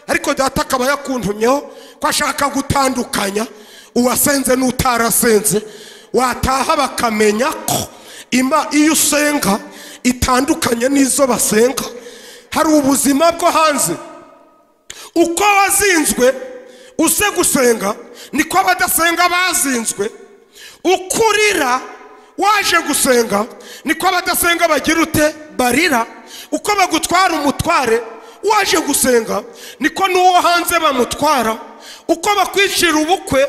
ariko data akaba yakuntumyeho ko ashaka gutandukanya uwasenze n'utarasenze, wataha bakamenya ko iyo usenga itandukanye n'izo basenga. Hari ubuzima bwo hanze, uko wazinzwe uze gusenga niko abadasenga bazinzwe, ukurira waje gusenga niko abadasenga bagira ute barira, uko bagutwara umutware waje gusenga niko n'uwo hanze bamutwara, uko bakwicira ubukwe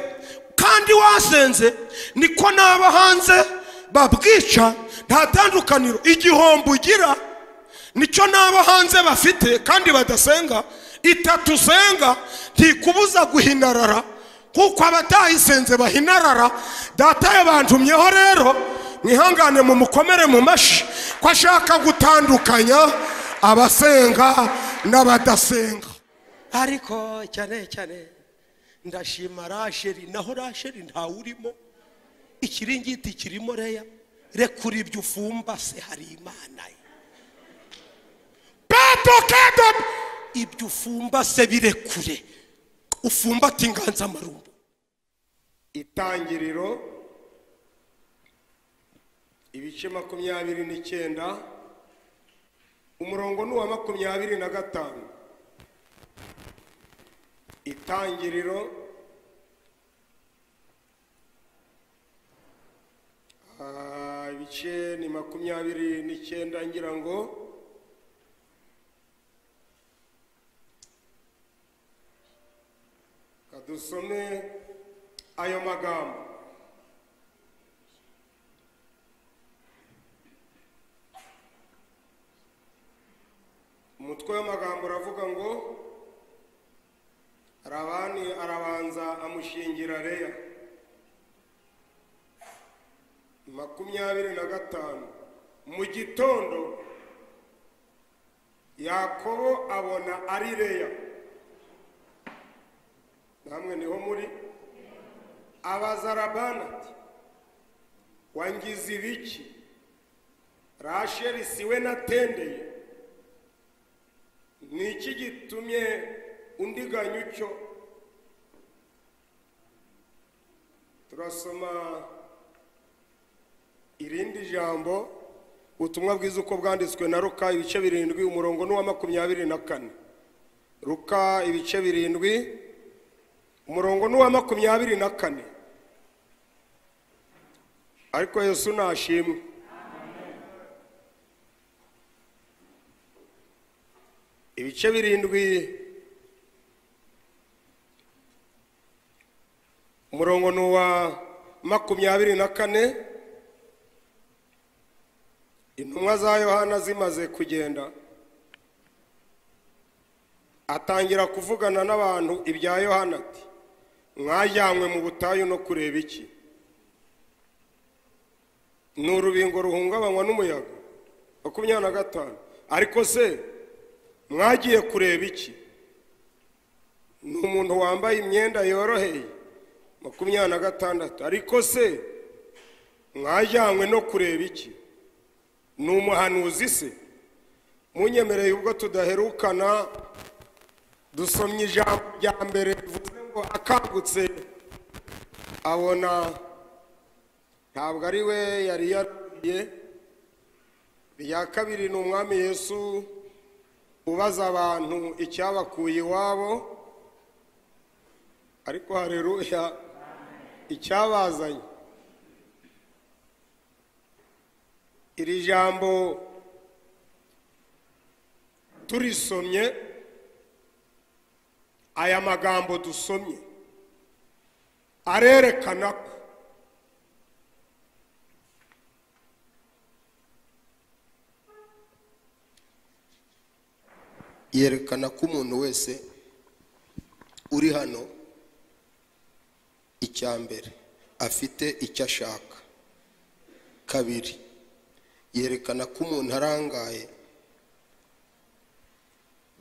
kandi wasenze niko n'aba hanze babwica. Nta tandukaniro, igihombo ugira nicyo n'aba hanze bafite kandi badasenga. Itatu usenga ntikubuza guhinarara kuko abatayisenze bahinarara. Data yabantumyeho rero mwihangane mu mukomere mu mashi ko ashaka gutandukanya abasenga n'abadasenga. Ariko cyane cyane ndashima Rasheli, naho Rasheli ntawurimo, ikiringiti kirimo Leya. Rekura ibyo ufumbase, hari Imana ye. Kedo ibyo ufumbase birekure, ufumbate inganzamarumbu. Itangiriro ibice 29 umurongo n'uwa 25. Itangiriro ibice ni 29 ngira ngo kadusome ayo magambo. Umutwe w'amagambo uravuga ngo Labani arabanza amushingira Leya. 25 mu gitondo Yakobo abona ari Leya. Namwe niho muri. Abaza Labani ati, wangize ibiki? Rasheli siwe natendeye, niki gitumye undiganya utyo? Turasoma irindi jambo, ubutumwa bwiza uko bwanditswe na Luka ibice 7 umurongo n'uwa 24. Luka ibice 7 umurongo n'uwa 24. Ariko Yesu nashimwe. Ibice 7 umurongo n'uwa 24. Intumwa za Yohana zimaze kugenda, atangira kuvugana n'abantu ibya Yohana ati, mwajyanywe mu butayu no kureba iki? N'urubingo ruhungabanywa n'umuyaga. 25. Ariko se mwagiye kureba iki? N'umuntu wambaye imyenda yoroheye. 26. Ariko se mwajyanywe no kureba iki? N'umuhanuzi se? Munyemereye ubwo tudaherukana dusomye ijambo rya mbere bivuze ngo akangutse abona ntabwo ari we yari yaruye. Irya kabiri ni umwami Yesu ubaza abantu icyabakuye iwabo, ariko haleluya icyabazanye. Iri jambo turisomye, aya magambo dusomye arerekana ko yerekana ko umuntu wese uri hano icyambere afite icyo ashaka. Kabiri, yerekana ko umuntu arangaye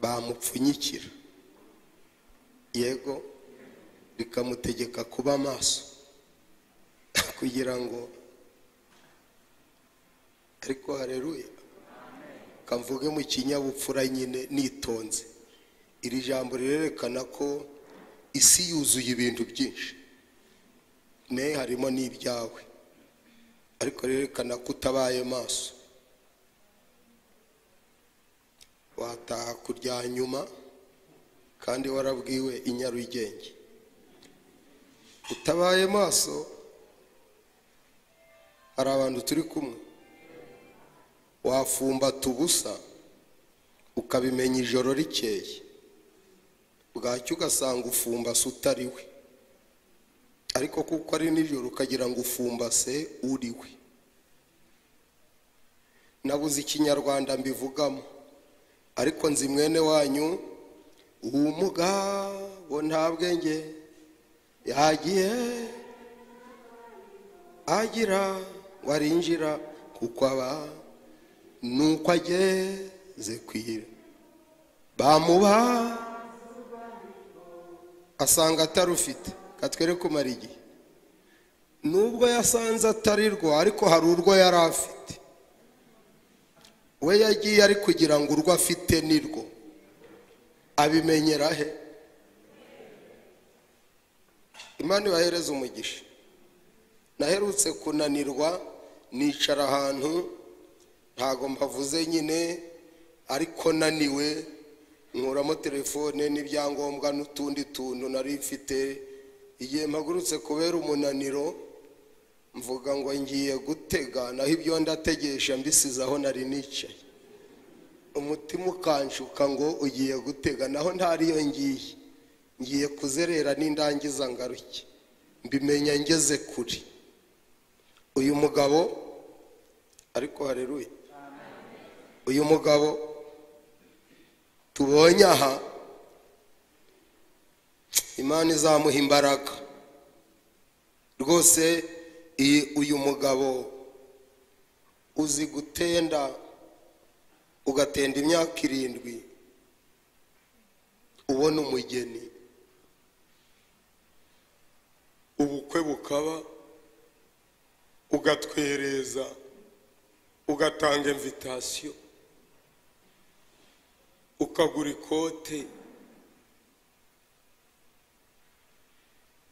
bamupfunyikira, yego bikamutegeka kuba maso kugira ngo, ariko haleluya kamvuge mu kinyabupfura nyine nitonze, iri jambo rirerekana ko isi yuzuye ibintu byinshi, ne harimo n'ibyawe, ariko rirerekana ko utabaye maso wataha kurya nyuma, kandi warabwiwe inyarugenge. Utabaye maso, hari abantu turi kumwe wafumbata ubusa ukabimenya ijoro rikeye, bwacyo ugasanga ufumbase utariwe, ariko kuko ari nijoro ukagira ngo ufumbase uriwe. Nabuze ikinyarwanda mbivugamo, ariko nzi mwene wanyu umugabo nta bwenge yagiye agira warinjira kuko aba nuko ageze kwira bamuba asanga atarufite. Katwere kumara igihe nubwo yasanze atarirwo, ariko hari urwo yari afite. We yagiye ari kugira ngo urwo afite nirwo. Abimenyera he? Imana ibahereze umugisha. Naherutse kunanirwa nicara ahantu, ntago mbavuze nyine, ariko naniwe nkuramo telefone n'ibyangombwa n'utundi tuntu nari mfite. Igihe mpagurutse kubera umunaniro, mvuga ngo ngiye gutega, naho ibyo ndategesha mbisize aho nari nicaye. Umutima ukanshuka ngo ugiye gutega, naho ntariyo ngiye kuzerera n'indangiza ngaruke. Mbimenya ngeze kuri uyu mugabo, ariko haleluya, uyu mugabo tubonye aha, Imana izamuha imbaraga rwose. Uyu mugabo uzi gutenda, ugatenda imyaka 7, ubona umugeni, ubukwe bukaba, ugatwereza, ugatanga invitation, ukagura ikote.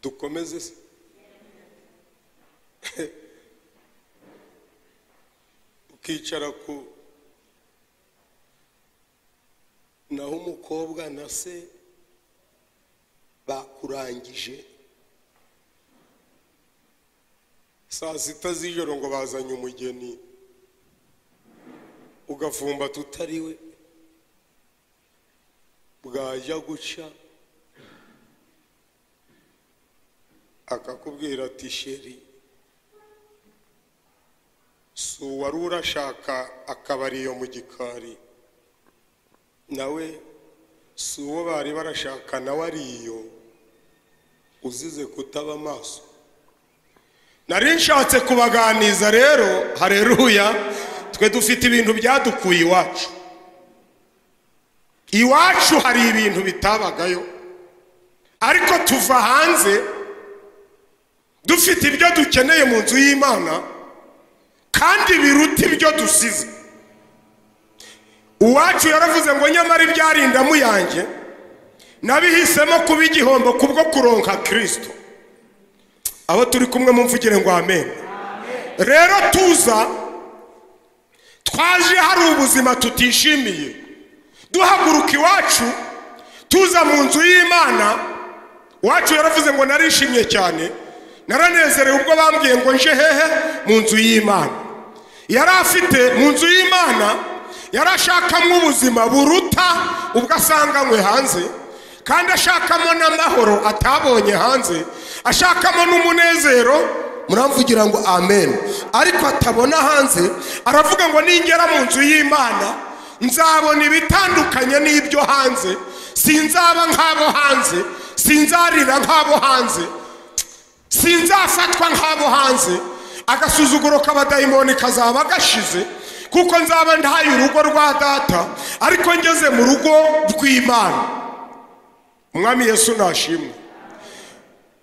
Dukomeze se ukicara ku naho umukobwa na se bakurangije saa 6 z'ijoro ngo bazanye umugeni, ugafumba tutariwe, bwajya guca akakubwira ati sheri, so wari urashaka akabariyo mu gikari, nawe si uwo bari barashaka, nawe ariyo, uzize kutaba maso. Nari nshatse kubaganiza rero, haleluya, twe dufite ibintu byadukuye iwacu. Iwacu hari ibintu bitabagayo, ariko tuva hanze dufite ibyo dukeneye mu nzu y'Imana, kandi biruta ibyo dusize. Uwacu yaravuze ngo nyamara ibyarindamu yanjye nabihisemo kuba igihombo kubwo kuronka Kristo. Abo turi kumwe mumvugire ngo amen. Rero tuza twaje hari ubuzima tutishimiye, duhaguruka iwacu tuza mu nzu y'Imana. Uwacu yaravuze ngo narishimye cyane, naranezerewe ubwo bambwiye ngo nje hehe mu nzu y'Imana. Yari afite mu nzu y'Imana, yarashakamo ubuzima buruta ubwo asanganywe hanze, kandi ashakamo n'amahoro atabonye hanze, ashakamo n'umunezero. Muramvugira ngo amen. Ariko atabona hanze, aravuga ngo ningera mu nzu y'Imana nzabona ibitandukanye n'ibyo hanze, sinzaba nk'abo hanze, sinzarira nk'abo hanze, sinzafatwa nk'abo hanze, agasuzuguro k'abadayimoni kazaba gashize, kuko nzaba ndahaye urugo rwa data, ariko ngeze mu rugo rw'Imana. Umwami Yesu nashimwe.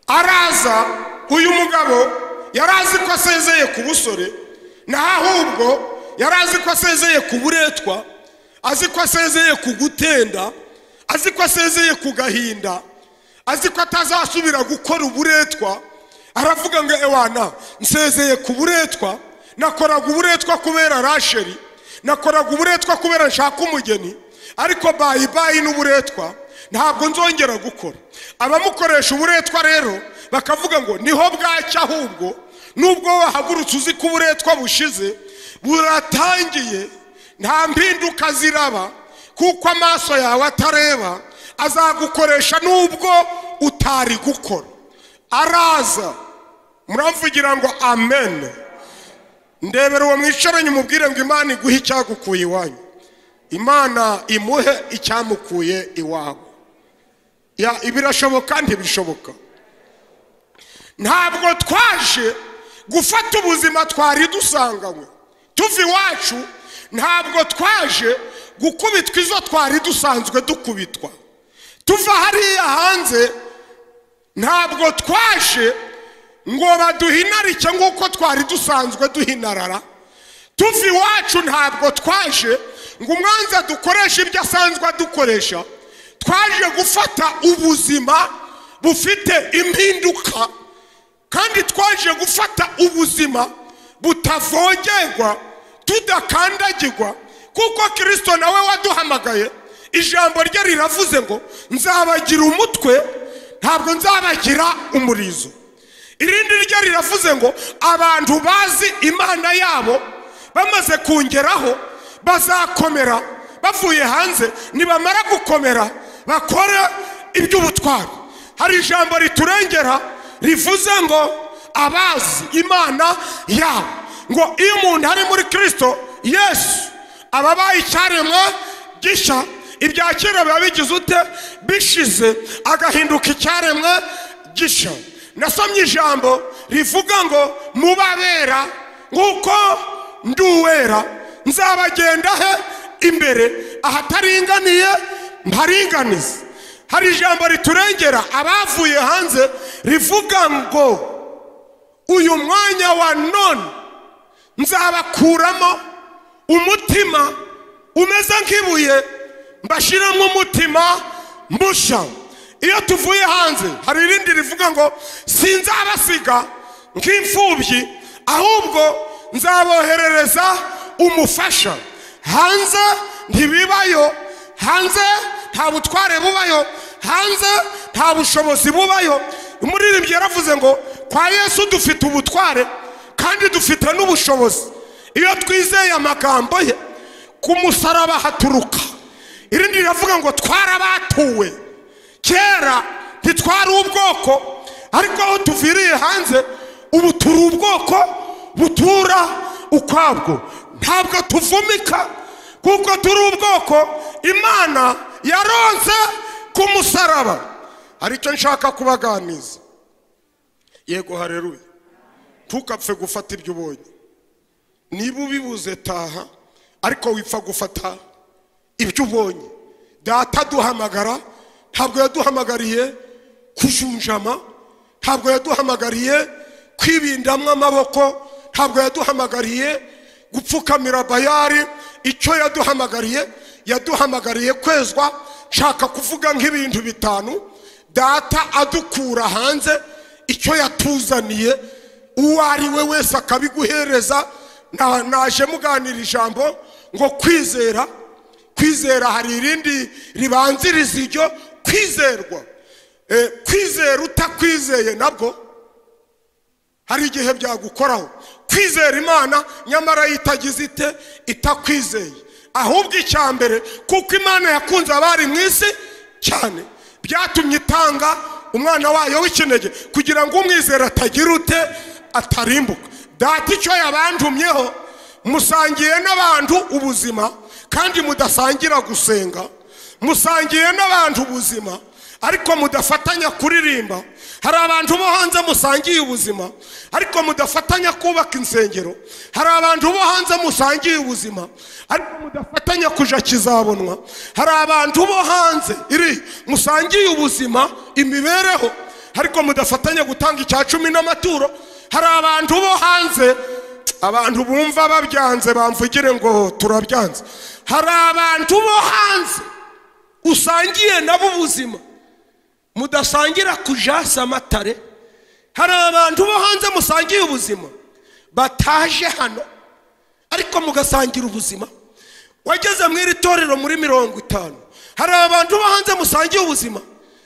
Araza uyu mugabo yarazi ko asezeye ku busore, naho ahubwo yarazi ko asezeye ku buretwa, azi ko asezeye ku gutenda, azi ko asezeye ku gahinda, azi ko atazasubira gukora uburetwa, aravuga ngo ewana nsezeye ku buretwa, nakoraga uburetwa kubera Rasheli, nakoraga uburetwa kubera nshaka umugeni, ariko bayi n'uburetwa ntabwo nzongera gukora. Abamukoresha uburetwa rero bakavuga ngo niho bwacya, ahubwo nubwo wahagurutse uzi ko uburetwa bushize buratangiye, nta mpinduka ziraba, kuko amaso yawe atareba, azagukoresha nubwo utari gukora. Araza, muramvugira ngo amen. Ndebera uwo mwicaranye umubwire ngo Imana iguhe icyagukuye iwanyu, Imana imuhe icyamukuye iwabo. Ibirashoboka ntibishoboka. Ntabwo twaje gufata ubuzima twari dusanganywe tuva iwacu, ntabwo twaje gukubitwa izo twari dusanzwe dukubitwa tuva hariya hanze, ntabwo twaje ngo baduhinarike nk'uko twari dusanzwe duhinarara tuva iwacu. Ntabwo twaje ngo umwanzi dukoresha ibyo asanzwe dukoresha, twaje gufata ubuzima bufite impinduka, kandi twaje gufata ubuzima butavogerwa, tudakandagirwa, kuko Kristo nawe waduhamagaye. Ijambo rye riravuze ngo nzabagira umutwe, ntabwo nzabagira umurizo. Irindi rye riravuze ngo abantu bazi Imana yabo bamaze kungeraho bazakomera bavuye hanze, nibamara gukomera bakore iby'ubutwari. Hari ijambo riturengera rivuze ngo abazi Imana yabo, ngo iyo umuntu ari muri Kristo Yesu ababaye icyaremwe gishya, ibya kera biba bigize ute bishize, agahinduka icyaremwe gishya. Nasomye ijambo rivuga ngo mubabera nk'uko nduwera, nzabagenda he imbere, ahataringaniye mparinganize. Hari ijambo riturengera abavuye hanze rivuga ngo uyu mwanya wa none nzabakuramo umutima umeze nk'ibuye, mbashiramo umutima mbusha. Iyo tuvuye hanze hari irindi rivuga ngo sinzabasiga nk'imfubyi, ahubwo nzaboherereza umufasha. Hanze ntibibayo, hanze nta butware bubayo, hanze nta bushobozi bubayo. Umuririmbyi yaravuze ngo kwa Yesu dufite ubutware kandi dufite n'ubushobozi iyo twizeye amagambo ye, ku musaraba haturuka. Irindi riravuga ngo twarabatuwe, kera ntitwari ubwoko, ariko aho tuviriye hanze ubu turi ubwoko butura ukwabwo. Ntabwo tuvumika kuko turi ubwoko Imana yaronse ku musaraba. Aricyo nshaka kubaganiza. Yego haleluya. Ntukapfe gufata ibyo ubonye, niba ubibuze taha, ariko wipfa gufata ibyo ubonye. Data duhamagara, ntabwo yaduhamagariye kujunjama, ntabwo yaduhamagariye kwibindamwa amaboko, ntabwo yaduhamagariye gupfukamira Bayali. Icyo yaduhamagariye kwezwa. Nshaka kuvuga nk'ibintu bitanu Data adukura hanze, icyo yatuzaniye, uwo ari we wese akabiguhereza. Naje muganira ijambo ngo kwizera. Kwizera hari irindi ribanziriza iryo kwizerwa. Kwizera utakwizeye nabwo hari igihe byagukoraho. Kwizera Imana nyamara yitagize ite itakwizeye. Ahubwo icyambere, kuko Imana yakunze abari mu isi cyane, byatumye itanga umwana wayo w'ikinege kugira ngo umwizera atagira ute atarimbuka. Data icyo yabantumyeho, musangiye n'abantu ubuzima kandi mudasangira gusenga, musangiye n'abantu ubuzima ariko mudafatanya kuririmba. Hari abantu bo hanze musangiye ubuzima ariko mudafatanya kubaka insengero. Hari abantu bo hanze musangiye ubuzima ariko mudafatanya kuja kizabonwa. Hari abantu bo hanze musangiye ubuzima imibereho ariko mudafatanya gutanga icya 10 n'amaturo. Hari abantu bo hanze, abantu bumva babyanze bamvugire ngo turabyanze. Hari abantu bo hanze usangiye nabo ubuzima, mudasangira kujasa amatare. Hari abantu bo hanze musangiye ubuzima bataje hano, ariko mugasangira ubuzima. Wageze mu iri torero muri 50, hari abantu bo hanze musangiye ubuzima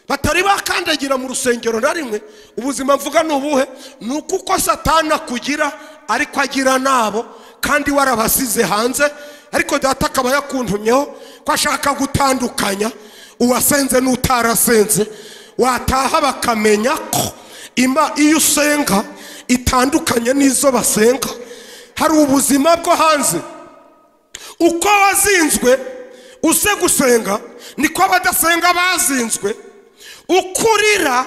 batari bakandagira mu rusengero na rimwe. Ubuzima mvuga nubuhe? Nuko uko Satani kugira ariko agira nabo, kandi warabasize hanze. Ariko data akaba yakuntumyeho ko ashaka gutandukanya uwasenze n'utarasenze. Wataha bakamenya ko iyo usenga itandukanye n'izo basenga. Hari ubuzima bwo hanze, uko wazinzwe use gusenga niko abadasenga bazinzwe. Ukurira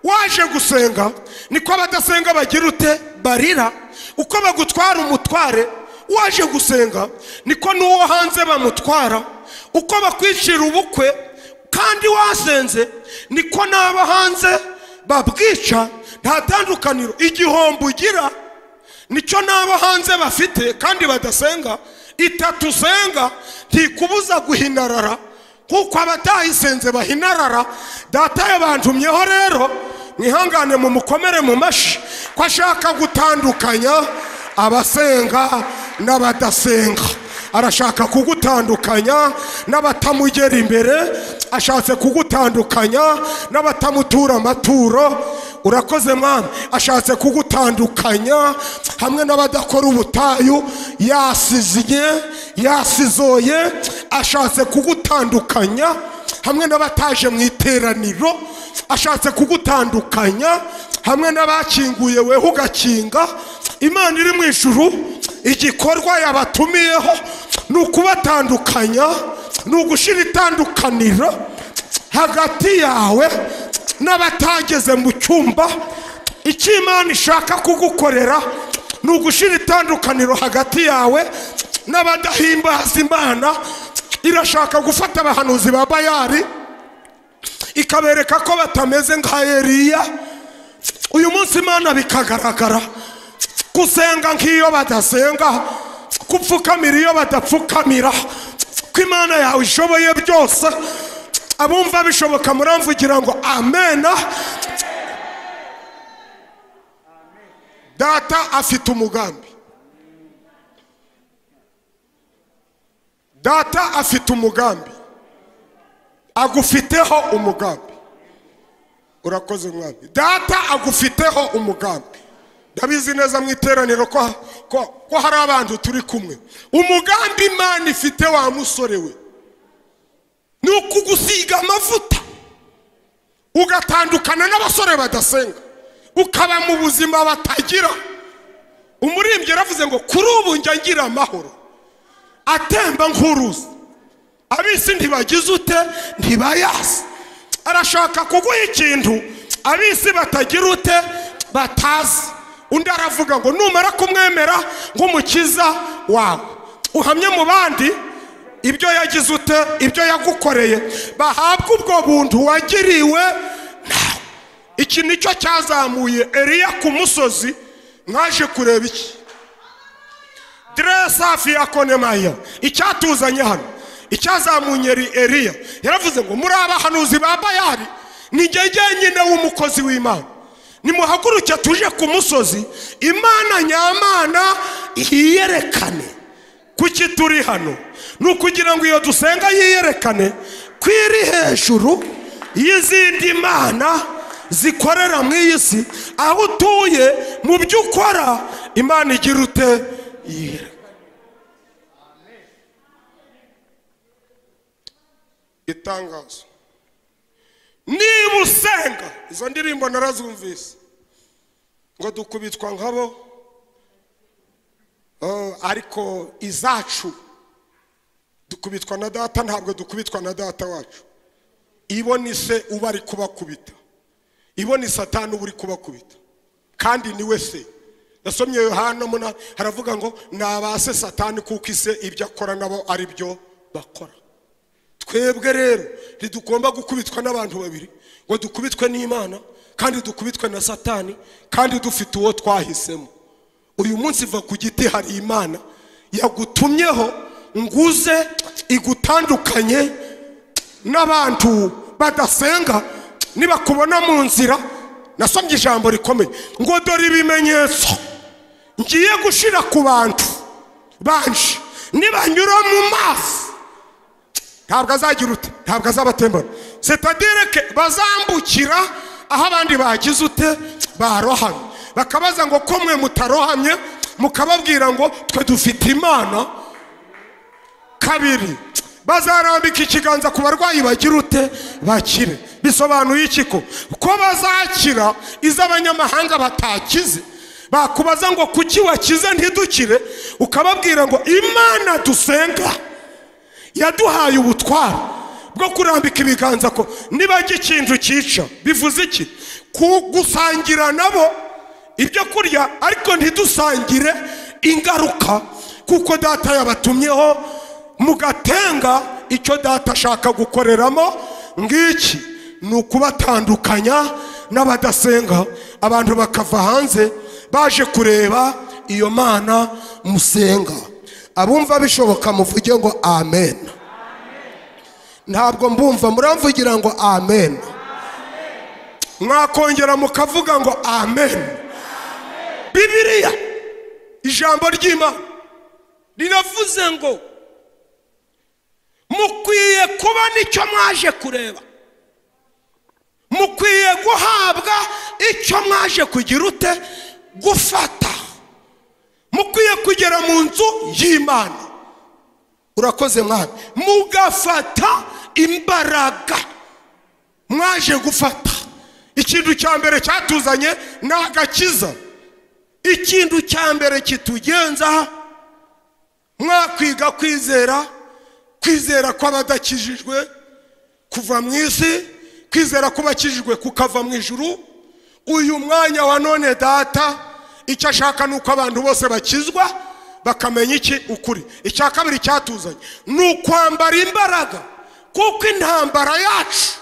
waje gusenga niko abadasenga bagira ute barira. Uko bagutwara umutware waje gusenga niko n'uwo hanze bamutwara. Uko bakwicira ubukwe kandi wasenze niko n'abo hanze babwica. Nta tandukaniro. Igihombo ugira nicyo n'abo hanze bafite kandi badasenga. Itatusenga ntikubuza guhinarara kuko abatahisenze bahinarara. Data yabantumyeho rero mwihangane mu mukomere mu mashi ko ashaka gutandukanya abasenga n'abadasenga. Arashaka kugutandukanya n'abatamugera imbere, ashatse kugutandukanya n'abatamutura amaturo. Urakoze mwana. Ashatse kugutandukanya hamwe n'abadakora ubutayu, yasizinye yasizoye. Ashatse kugutandukanya hamwe n'abataje mu iteraniro. Ashatse kugutandukanya hamwe n'abakinguye weho ugakinga. Imana iri mu ijuru igikorwa yabatumiyeho nukubatandukanya, nugushira itandukaniro hagati yawe n'abatageze mu cyumba. Icyo Imana ishaka kugukorera nugushira itandukaniro hagati yawe n'abadahimbaza Imana. Irashaka gufata abahanuzi ba Bayali ikabereka ko batameze nka Eliya. Uyu munsi Imana bikagaragara gusenga nk'iyo badasenga, kupfukamira iyo badapfukamira, ko Imana yawe ishoboye byose. Abumva bishoboka muramvugira ngo amena. Data afite umugambi. Data afite umugambi, agufiteho umugambi. Urakoze mwami. Data agufiteho umugambi. Ndabizi neza mu iteraniro ko hari abantu turi kumwe. Umugambi Imana ifite wa musore we ni ukugusiga amavuta ugatandukana n'abasore badasenga, ukaba mu buzima batagira. Umurimbyi yaravuze ngo kuri ubu njya ngira amahoro atemba nk'uruzi, abisi ntibagize ute ntibayazi. Arashaka kuguha ikintu abisi batagira ute batazi. Undi aravuga ngo numara kumwemera nk'umukiza wawe, uhamye mu bandi ibyo yagize ute ibyo yagukoreye, bahabwa ubwo buntu wagiriwe nawe. Iki nicyo cyazamuye Eliya ku musozi. Mwaje kureba iki? Dresafi yakonemaya. Icyatuzanye hano, icyazamunye Eliya yaravuze ngo muri abahanuzi ba Bayali ni njye nyine w'umukozi w'Imana. Nimuhaguruke tuje ku musozi, Imana nyamana yiyerekane. Kuki turi hano? Nukugira ngo iyo dusenga yiyerekane kwiri hejuru y'izindi mana zikorera mu isi. Aho utuye mu byo ukora Imana igira ute yiyerekane. Itangazo. Niba usenga, izo ndirimbo narazumvise ngo dukubitwa nkabo, ariko izacu dukubitwa na Data, ntabwo dukubitwa na Data wacu. Iboni se uba ari kubakubita, iboni Satani uba uri kubakubita, kandi niwe se. Nasomye Yohana haravuga ngo nabase Satani kuko ise ibyo akora nabo ari byo bakora. Twebwe rero ntidugomba gukubitwa n'abantu babiri, ngo dukubitwe n'Imana kandi dukubitwe na Satani, kandi dufite uwo twahisemo. Uyu munsi va ku giti hari Imana yagutumyeho nguze igutandukanye n'abantu badasenga nibakubona mu nzira, nasomye ijambo rikomeye ngo dore ibimenyetso ngiye gushira ku bantu banje nibanyura mu mazi, ntabwo azagira ute, ntabwo azabatembana. C'est-à-dire que bazambukira aho abandi bagize ute, barohamye, bakabaza ngo ko mwe mutarohamye, mukababwira ngo twe dufite Imana. Kabiri, bazarambika ikiganza ku barwayi bagira ute, bakire. Bisobanuye iki? Ko bazakira iz'abanyamahanga batakize. Bakubaza ngo kuki wakize ntidukire, ukababwira ngo Imana dusenga yaduhaye ubutware bwo kurambika ibiganza ko nibaga ikintu cyica. Bivuze iki? Gusangira nabo ibyo kurya, ariko ntidusangire ingaruka, kuko data yabatumyeho mugatenga icyo data ashaka gukoreramo. Ngiki ni ukubatandukanya n'abadasenga, abantu bakava hanze baje kureba iyo Mana musenga. Abumva bishoboka muvuge ngo amen. Ntabwo mbumva muramvugira ngo amen. Mwakongera mukavuga ngo amen. Bibiliya ijambo ry'Imana riravuze ngo mukwiye kuba nicyo mwaje kureba, mukwiye guhabwa icyo mwaje kugira ute, gufata. Mukwiye kugera mu nzu y'Imana, urakoze mwana, mugafata imbaraga mwaje gufata. Ikintu cya mbere cyatuzanye ni agakiza. Ikintu cya mbere kitugenza mwakwiga kwizera, kwizera kw'abadakijijwe kuva mu isi, kwizera kubakijijwe kukava mu ijuru. Uyu mwanya wa none data icyo ashaka nuko abantu bose bakizwa, bakamenya iki ukuri. Icya kabiri cyatuzanye ni ukwambara imbaraga, kuko intambara yacu,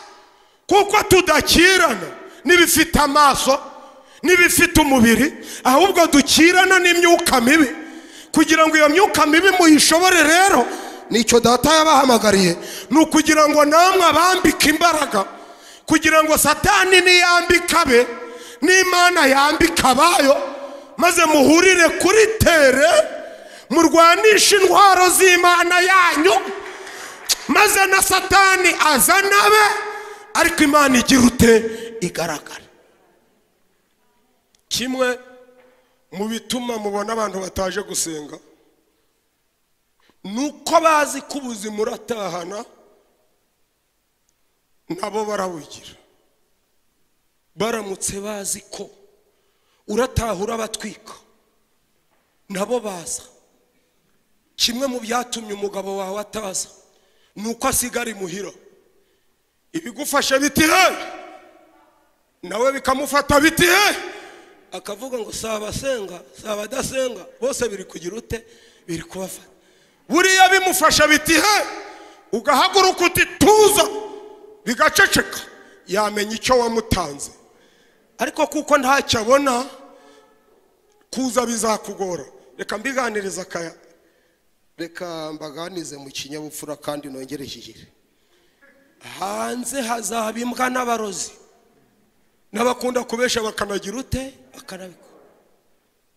kuko tudakirana n'ibifite amaso n'ibifite umubiri, ahubwo dukirana n'imyuka mibi. Kugira ngo iyo myuka mibi muyishobore rero, nicyo data yabahamagariye, ni ukugira ngo namwe abambike imbaraga, kugira ngo Satani niyambika be n'Imana yambika abayo, maze muhurire kuri tere, murwanisha intwaro z'Imana yanyu, maze na Satani azanabe, ariko Imana igira ute, igaragara. Kimwe mu bituma mubona abantu bataje gusenga nuko bazi ko ubuzima uratahana nabo barabugira. Baramutse bazi ko uratahura batwika, nabo baza. Kimwe mu byatumye umugabo wawe ataza nuko asigara imuhira, ibigufasha biti he, nawe bikamufata biti he, akavuga ngo saba senga saba dasenga, bose biri kugira ute, biri kubafata. Buriya bimufasha biti he, ugahaguruka uti tuza, bigaceceka, yamenya icyo wamutanze. Ariko kuko ntacyo abona, kuza bizakugora. Reka mbiganiriza kaya, reka mbaganize mu kinyabupfura kandi nongere kigire. Hanze hazaba imbwa n'abarozi n'abakunda kubesha bakanagira ute, bakanabikora.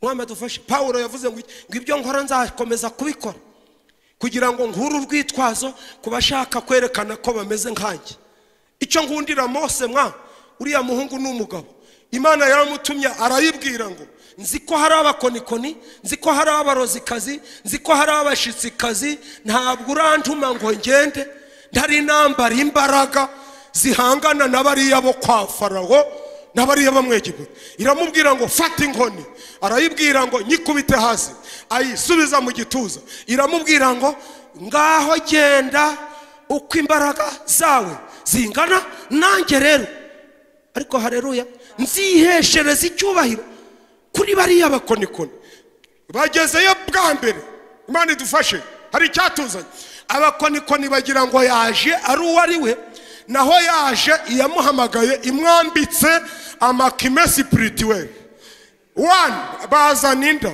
Mwama dufashe. Paulo yavuze ngo ibyo nkora nzakomeza kubikora, kugira ngo nkuru urwitwazo kubashaka kwerekana ko bameze nkanjye. Icyo ngundira Mose, uriya muhungu n'umugabo Imana yaramutumye, arayibwira ngo nzi ko hari abakonikoni, nzi ko hari abarozikazi, nzi ko hari abashitsikazi, ntabwo urantuma ngo ngende ntari nambara imbaraga zihangana n'abariya bo kwa Farawo n'abariya bamwegiputa. Iramubwira ngo fata inkoni, arayibwira ngo nyikubite hasi, ayisubiza mu gituza. Iramubwira ngo ngaho genda uko imbaraga zawe zingana, nanjye rero ariko haleluya nziheshereza icyubahiro kuri bariya bakonikoni. Bagezeyo bwa mbere, Imana idufashe, hari icyatuzanye. Abakonikoni bagira ngo yaje ari uwo ari we, naho yaje iyamuhamagaye imwambitse amakime spirituel. Bazana inda,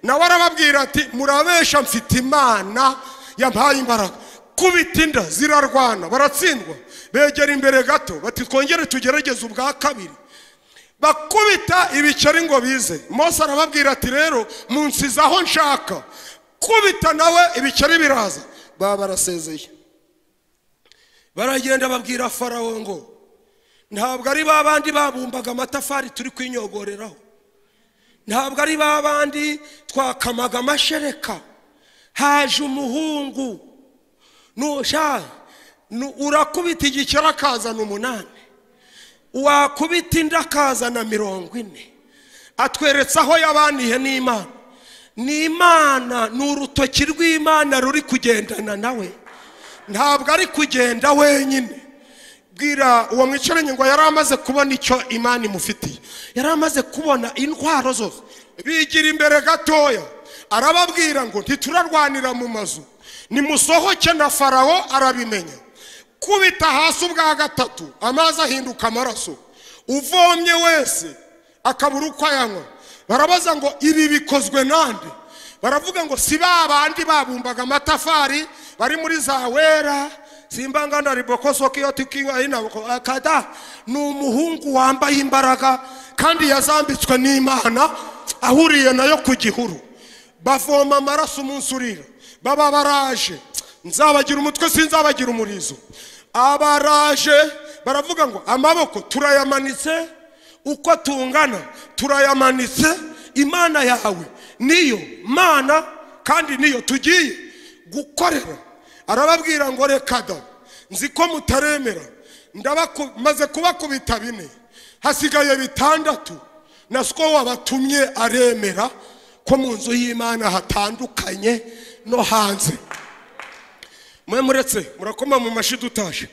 nawe arababwira ati murabesha, mfite Imana yampaye imbaraga. kubita inda zirarwana baratsindwa, begera imbere gato bati twongere tugerageze ubwa kabiri, bakubita ibiceri ngo bize. Mose arababwira ati rero munsize aho nshaka, kubita nawe ibiceri biraza, baba barasezeye. Baragenda babwira Farawo ngo ntabwo ari babandi babumbaga amatafari turi kwinyogoreraho, ntabwo ari babandi twakamaga amashereka, haje umuhungu urakubita igiceri akazana 8, wakubita inda akazana 40. Atweretse aho yabaniye n'Imana. N'Imana ni urutoki rw'Imana ruri kugendana nawe, ntabwo ari kugenda wenyine. Bwira uwo mwicaranye ngo yari amaze kubona icyo Imana imufitiye, yari amaze kubona intwaro zose. Bigira imbere gatoya, arababwira ngo ntiturarwanira mu mazu, nimusohoke na Farawo arabimenya. Kubita hasi ubwa gatatu, amazi ahinduka amaraso, uvomye wese akabura uko ayanywa. Barabaza ngo ibi bikozwe nande? Baravuga ngo si babandi babumbaga amatafari bari muri za Wera, Simbangana Riboko Sokiyoti Kinga ina akada. Ni umuhungu wambaye imbaraga kandi yazambitswe n'Imana, ahuriye nayo ku gihuru. Bavoma amaraso umunsi urira, baba baraje, nzabagira umutwe sinzabagira umurizo. Abaraje baravuga ngo amaboko turayamanitse, uko tungana turayamanitse, Imana yawe niyo Mana kandi niyo tugiye gukorera. Arababwira ngo reka da, nzi ko mutaremera, maze kubakubita 4, hasigaye 6, nasiko wabatumye aremera ko mu nzu y'Imana hatandukanye no hanze. Mwe muretse murakoma mu mashidu utaje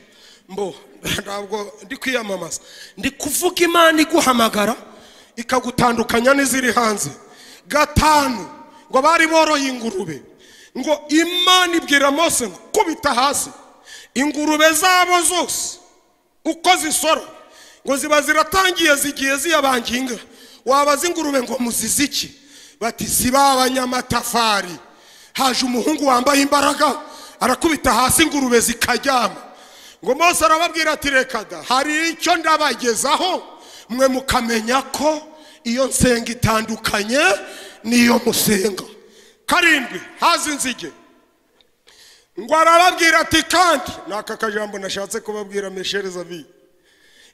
mbo, ntabwo ndi kwiyamamaza, ndi kuvuga Imana iguhamagara ikagutandukanya n'iziri hanze. 5 ngo bari boroye ingurube, ngo Imana ibwira Mose ngo kubita hasi ingurube zabo zose uko zisora, ngo ziba ziratangiye zigiye ziyabanginga. Wabaza ingurube ngo muziziki, bati siba abanyamatafari. Haje umuhungu wambaye imbaraga arakubita hasi ingurube zikajyama. Ngo Mose arababwira ati reka da, hari icyo ndabagezaho mwe mukamenya ko iyo nsenga itandukanye niyo musenga. 7 hazi inzige. Ngo arababwira ati kandi naka kajambo nashatse kubabwira meshereza bi,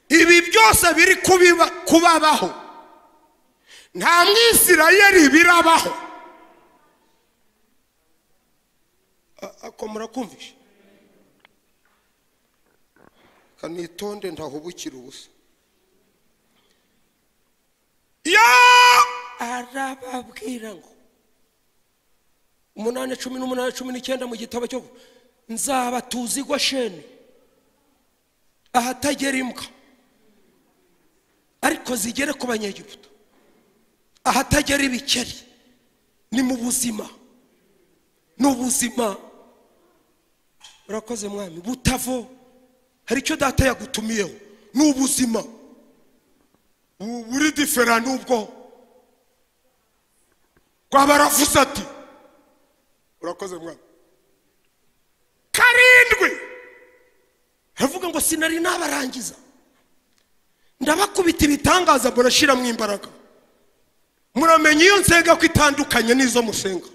ibi byose biri kubabaho nta Mwisirayeli birabaho. Ako murakumvisha? Kanitonde ndahubukira ubusa. Ya arababwira ngo 8:18-19 mu gitabo cyo nzaba tuzi Gosheni ahatagera imbwa, ariko zigere ku Banyegiputa ahatagera ibikeri. Ni mu buzima, n'ubuzima. Urakoze mwami butavo, hari icyo data yagutumiyeho, n'ubuzima buri difera n'ubwo kwa baravuze ati urakoze mwami. 7 havuga ngo sinari nabarangiza, ndabakubita ibitangaza burashira mu imbaraga. Muramenye iyo nsenga ko itandukanye nizo musenga.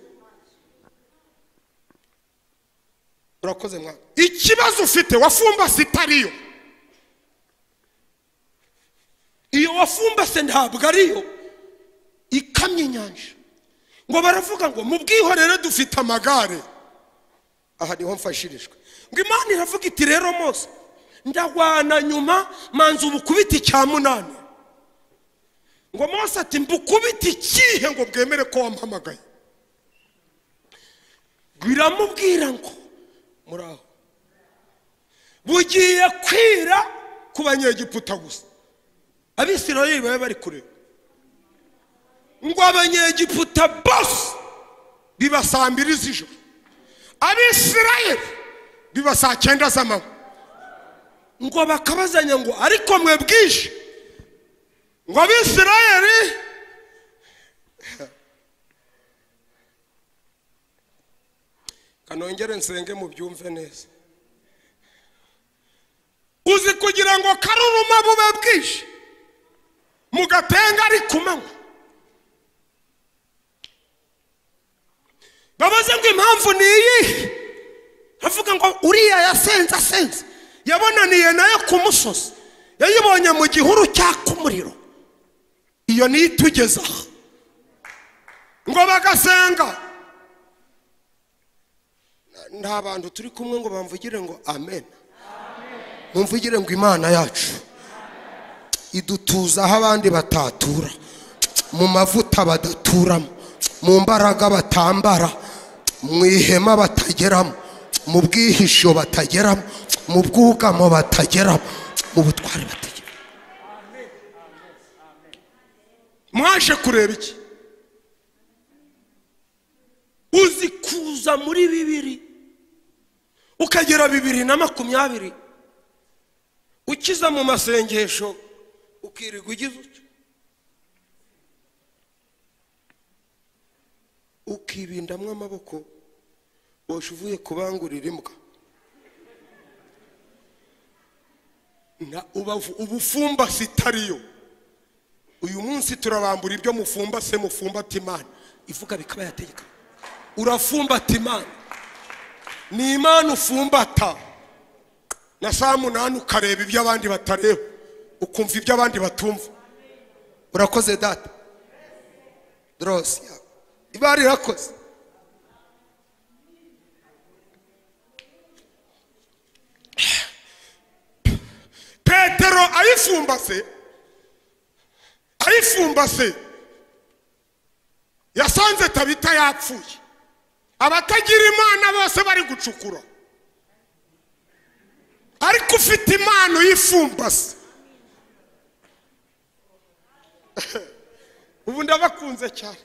Urakoze mwami. Ikibazo ufite wafumbase itariyo, iyo wafumbase ntabwo ariyo ikamye inyanja. Ngo baravuga ngo mu bwihorere dufite amagare. Aha niho mfashirijwe. Ngo Imana iravuga iti rero Mose ndagwana nyuma manzu bukubita 8. Ngo Mose ati mbukubita ikihe ngo bwemere ko wampamagaye? Biramubwira ngo muraho bugiye kwira ku Banyegiputa gusa, Abisirayeli babe bari kure. Ngo Abanyegiputa bose bibasambiriza ijoro, Abisirayeli bibasa 9 z'amanywa. Ngo bakabazanya ngo ariko mwe bwije, ngo Abisirayeli kanongere nsenge mu byumve neza. uzi kugira ngo karuruma bube bwije mugatenga ari kumanywa. babaze ngo impamvu ni iyi, avuga ngo uriya yasenze yabonaniye nayo ku musozi, yayibonye mu gihuru cyaka umuriro, iyo niyo itugezaho ngo bagasenga. nta bantu turi kumwe ngo bamvugire ngo amen, mumvugire ngo Imana yacu idutuza aho abandi batatura, mu mavuta badaturamo, mu mbaraga batambara, mu ihema batageramo, mu bwihisho batageramo, mu bwugamo batageramo, mu butware batageramo. mwaje kureba iki? uzi kuza muri 2020 ukagera 2020 ukiza mu masengesho ukirirwa ugize utyo, ukibindamwe amaboko boshe uvuye kubangurira imbwa. ubufumba sitariyo. uyu munsi turabambura ibyo mufumbase, mufumbata Imana ivuga bikaba yategeka. urafumbata Imana, ni Imana ufumbata. na saa 8 ukareba ibyo abandi batareba, ukumva ibyo abandi batumva. urakoze data Drosi ibari irakoze. Petero ayifumbase yasanze Tabita yapfuye, abatagira Imana bose bari gucukura, ariko ufite Imana uyifumbase. ubu ndabakunze cyane.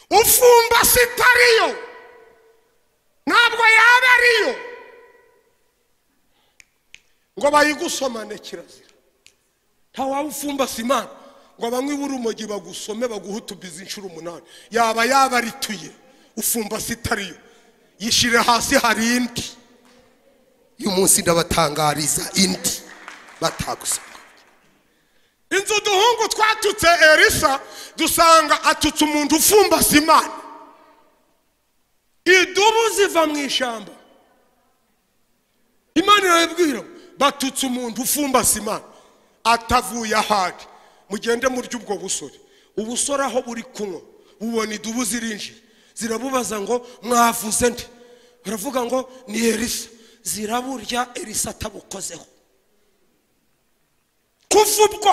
ufumbase itariyo ntabwo yaba ariyo ngo bayigusomane kirazira. nta waba ufumbase Imana ngo bamwe b'urumogi bagusome baguhutubiza inshuro 8. yaba arituye. ufumbase itariyo yishire hasi. hari indi uyu munsi ndabatangariza indi batagusoma. inzu duhungu twatutse Elisa dusanga atutse umuntu ufumbase Imana. idubu ziva mu ishyamba, Imana irabibwira batutse umuntu ufumbase Imana. atavuye ahari mugende murya ubwo busore. ubusore aho buri kunywa ubona idubu zirinjiye, zirabubaza ngo mwavuze nde? baravuga ngo ni Elisa. ziraburya Elisa atabukozeho. kuva ubwo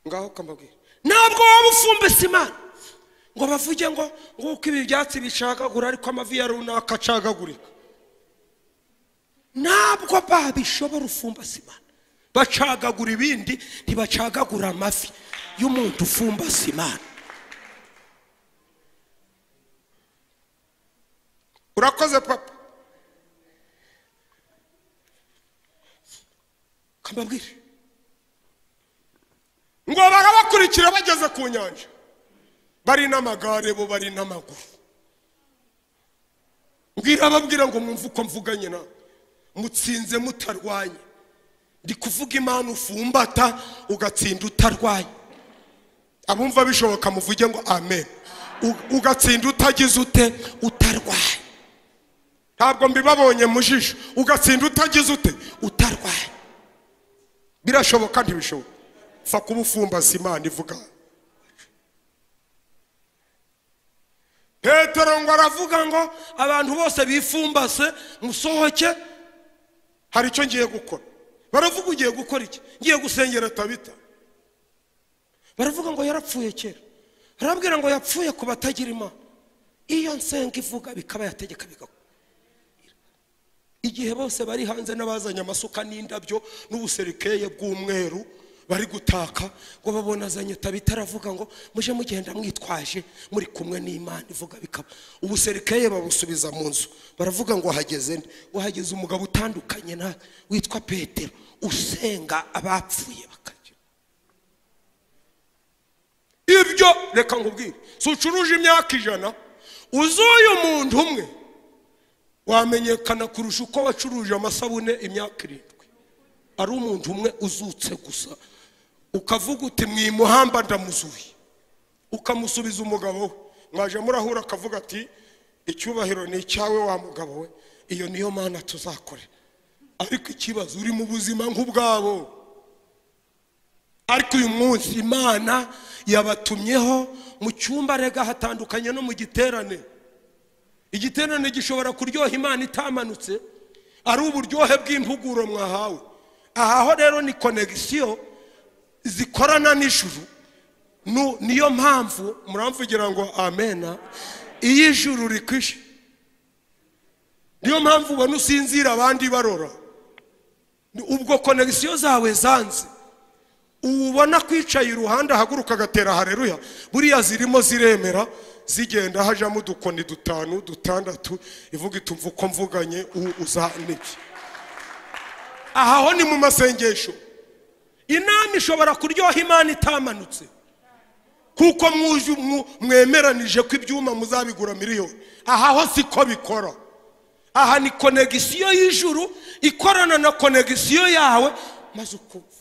ngaho kambabwira, ntabwo waba ufumbase Imana ngo bavuge ngo uko ibi byatsi bicagagura ariko amavi ya runaka acagagurika. ntabwo babishobora ufumbase Imana. bacagagura ibindi, ntibacagagura amavi y'umuntu ufumbase Imana. urakoze papa. kambabwire ngo barabakurikira bageze ku nyanja, bari n'amagare bo bari n'amaguru. babwira ngo mwumve uko mvuganye na mutsinze mutarwanye. ndi kuvuga Imana ufumbata ugatsinda utarwanye. abumva bishoboka muvuge ngo amen. ugatsinda utagize ute? utarwanye. ntabwo mbibabonye mu jisho. ugatsinda utagize ute? utarwanye. birashoboka ntibishoboka? fa kuba ufumbase Imana ivuga. Petero ngo aravuga ngo abantu bose bifumbase musohoke, hari icyo ngiye gukora. baravuga ugiye gukora iki? ngiye gusengera Tabita. baravuga ngo yarapfuye kera. arabwira ngo yapfuye ku batagira Imana. iyo nsenga ivuga bikaba yategeka bigakora. igihe bose bari hanze n'abazanye amasuka n'indabyo n'ubuserikeye bw'umweru bari gutaka, ngo babona azanye Tabita aravuga ngo muje mugenda mwitwaje muri kumwe n'Imana ivuga bikaba. ubuserikeye babusubiza mu nzu. baravuga ngo hageze nde? ngo hageze umugabo utandukanye na witwa Petero usenga abapfuye bakagira. nibyo reka nkubwire si ucuruje imyaka 100 uzuye umuntu umwe wamenyekana kurusha uko wacuruje amasabune imyaka 7 ari umuntu umwe uzutse gusa ukavuga uti mwimuhamba ndamuzuye ukamusubiza umugabo we mwaje murahura akavuga ati icyubahiro ni icyawe wa mugabo we iyo niyo mana tuzakore ariko ikibazo uri mu buzima nk'ubwabo ariko uyu munsi Imana yabatumyeho mu cyumba rega hatandukanye no mu giterane igiterane gishobora kuryoha Imana itamanutse ari uburyohe bw'impuguro mwahawe aho rero ni connection zikorana n'ijuru niyo mpamvu muramvugira ngo amena iyi juru rikwishe niyo mpamvu ubona usinzira abandi barora ubwo connection zawe zanze ubona kwicaye iruhande haguruka gatera haleluya buriya zirimo ziremera zigenda hajamo dukoni 5 6 ivuga itumva uko mvuganye uzaniki aho ni mu masengesho inama ishobora kuryoha Imana itamanutse kuko mwemeranije ko ibyuma muzabigura miliyoni aho siko bikora aha ni connection y'ijuru ikorana na connection yawe maze ukumva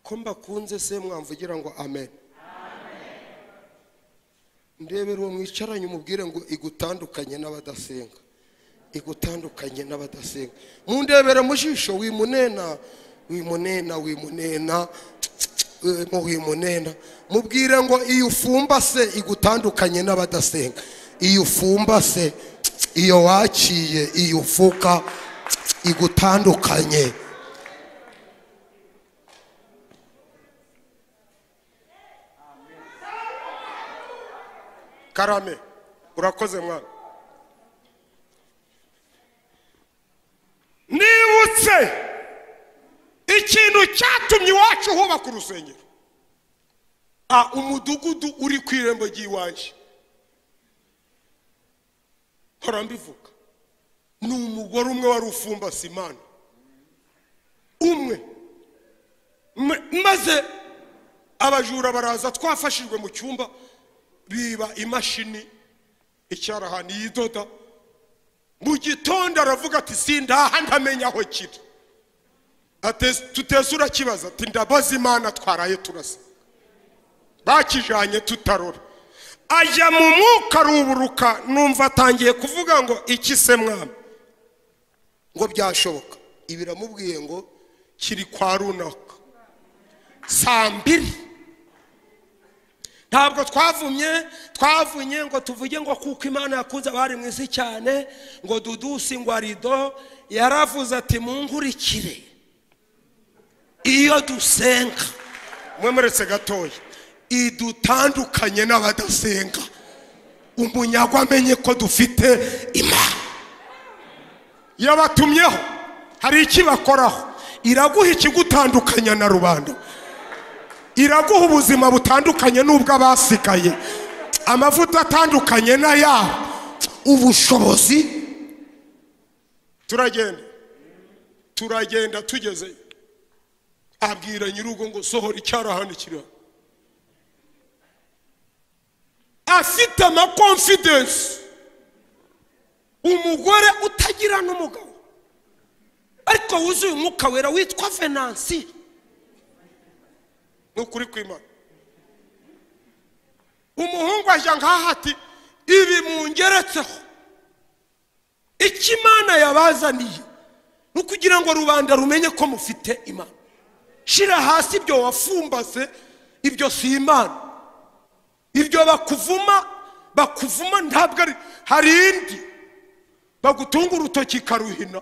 ko mbakunze se mwamvugira ngo amen ndebera uwo mwicaranye umubwire ngo igutandukanye n'abadasenga igutandukanye n'abadasenga mundebera mu jisho wimunena mubwire ngo iyo ufumba se igutandukanye n'abadasenga iyo ufumba se iyo waciye iyo ufuka igutandukanye karame urakoze mwana nibutse ikintu cyatumye iwacu hubaka urusengero umudugudu uri ku irembo ry'iwacu hora mbivuga ni umugore umwe wari ufumbase Imana umwe maze abajura baraza twafashijwe mu cyumba biba imashini icyarahani yidoda mu gitondo aravuga ati sindaha ndamenya aho kiri tutesura kibaza ati ndabaza Imana twaraye turasa bakijanye tutarora ajya mu mwuka ruburuka numva atangiye kuvuga ngo iki se mwami ngo byashoboka ibiramubwiye ngo kiri kwa runaka saa 2 ntabwo twavunye ngo tuvuge ngo kuko Imana yakuze abari mu isi cyane ngo dudusi ngo arido yaravuze ati munkurikire iyo dusenga mwemeretse gatoya idutandukanye n'abadasenga umunyagwa amenye ko dufite Imana yabatumyeho hari ikibakoraho iraguha ikigutandukanya na rubanda iraguha ubuzima butandukanye n'ubwo abasigaye amavuta atandukanye n'ayabo ubushobozi turagenda tugeze abwira nyirugo ngo sohora icyarahani kiri afite ama confidence umugore utagira n'umugabo ariko wuzuye umwuka wera witwa Venansi nukuri kw'Imana umuhungu ajya ngaha ati ibi mungeretseho ikimana yabazaniye nukugira ngo rubanda rumenye ko mufite Imana shira hasi ibyo wafumbase ibyo si Imana ibyo bakuvuma ntabwo ari hari indi bagutunga urutoki karuhina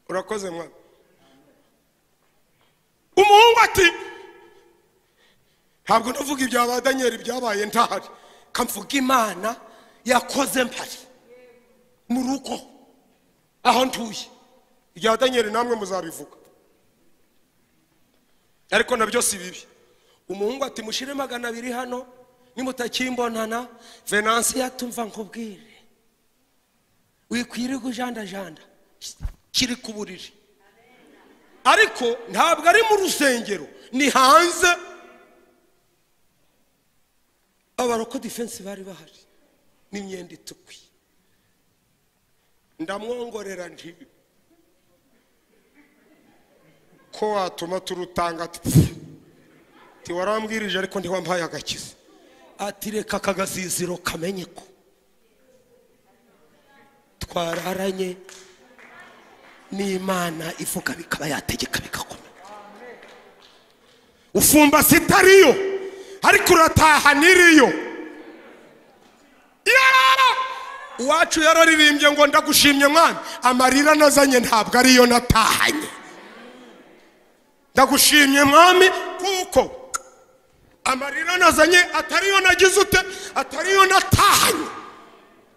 urakoze mwana umuhungu ati ntabwo navuga ibya ba Daniel byabaye ntahari kamvuga Imana yakoze mpari mu rugo aho ntuye ibya Daniel namwe muzabivuga ariko nabyo si bibi umuhungu ati mushire 200 hano nimutakimbonana Venansi yatumva nkubwire wikwire kujandajanda kiri ku buriri, ariko ntabwo ari mu rusengero, ni hanze. Abaroko defense bari bahari n'imyenda itukwi. Ndamwongorera nti ko watuma turutanga ati warambwirije ariko ntiwampaye agakiza. Ati reka kagasiziro kamenye ko twararanye n'Imana ivuga bikaba yategeka bikakomera. Ufumba sitariyo ariko urataha niriyo. Uwacu yararirimbye ngo ndagushimye mwana, amarira nazanye ntabwo ariyo natahanye. Ndagushimye mwami kuko amarira nazanye atariyo nagize ute, atariyo natahanye.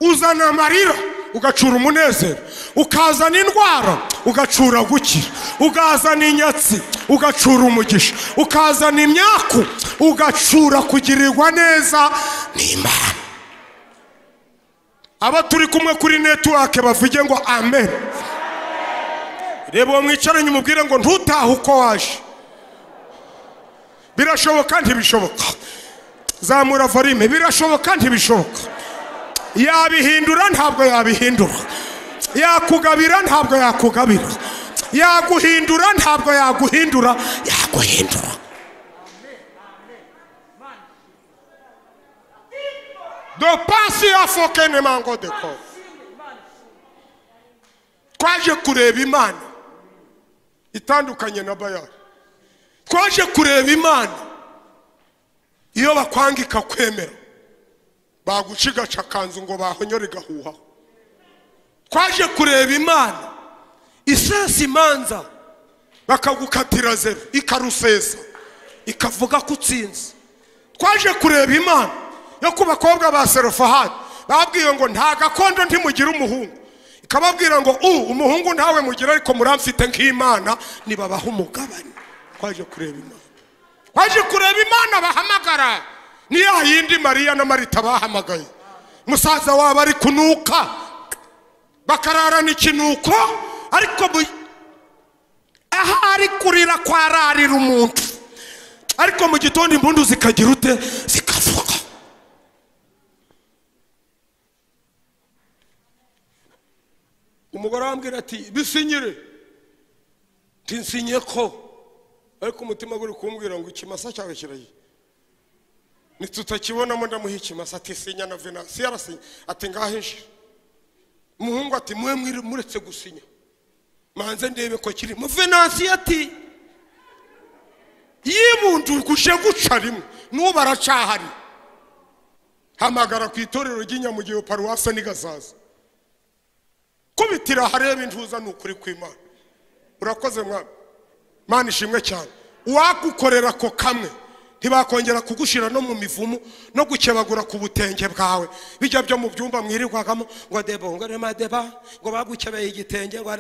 Uzana amarira ugacura umunezero, ukazana indwara ugacura gukira, ukazana inyatsi ugacura umugisha, ukazana imyaku ugacura kugirirwa neza n'Imana. Aba turi kumwe kuri network bavuge ngo amen. Reba mwicaranye umubwire ngo ntutahe uko waje. Birashoboka ntibishoboka. Zamura volume. Birashoboka ntibishoboka. Yabihindura ntabwo yabihindura, yakugabira ntabwo yakugabira, yaguhindura ntabwo yaguhindura, yaguhindura. Do pasi afokene mango de ko. Twaje kureba Imana itandukanye na Bayali. Twaje kureba Imana iyo bakwangika kwemera, bagucigaca kanzu ngo bahonyore gahuha. Twaje kureba Imana isesa imanza bakagukatira zero ikarusesa ikavuga ko utsinze. Twaje kureba Imana yo ku bakobwa ba Serofahadi babwiye ngo nta gakondo ntimugira umuhungu, ikababwira ngo umuhungu ntawe mugira ariko muramfite nk'Imana nibabaha umugabane. Twaje kureba Imana. Twaje kureba Imana bahamagara ni ya yindi Mariya na Marita bahamagaye. Musaza wabo ari kunuka bakararana ikinuko, ariko aha ari kurira kwararira umuntu, ariko mu gitondo impundu zikagira ute, zikavuga. Umugore arambwira ati bisinyire, tinsinye ko, ariko umutima guri kumbwira ngo ikimasa cyawe kirayi nitutakibonamo ndamuha ikimasa. Ati sinya na Venansi yarasinya. Ati ngahinje. Umuhungu ati mwe muretse gusinya manze ndebe ko kiri mu. Venansi ati yibundurguje guca rimwe n'ubu aracahari. Hamagara ku itorero ry'Inyamugiyo paruwase ni Gazaza, kubitira hareba intuza n'ukuri kw'Imana. Urakoze mwana, Mana ishimwe cyane. Uwagukorera ko kamwe ntibakongera kugushira no mu mivumu no gukebagura ku butenge bwawe. Bijya byo mu byumba mwirirwagamo ngo debo ngo rema deba ngo bagukebeye igitenge ngo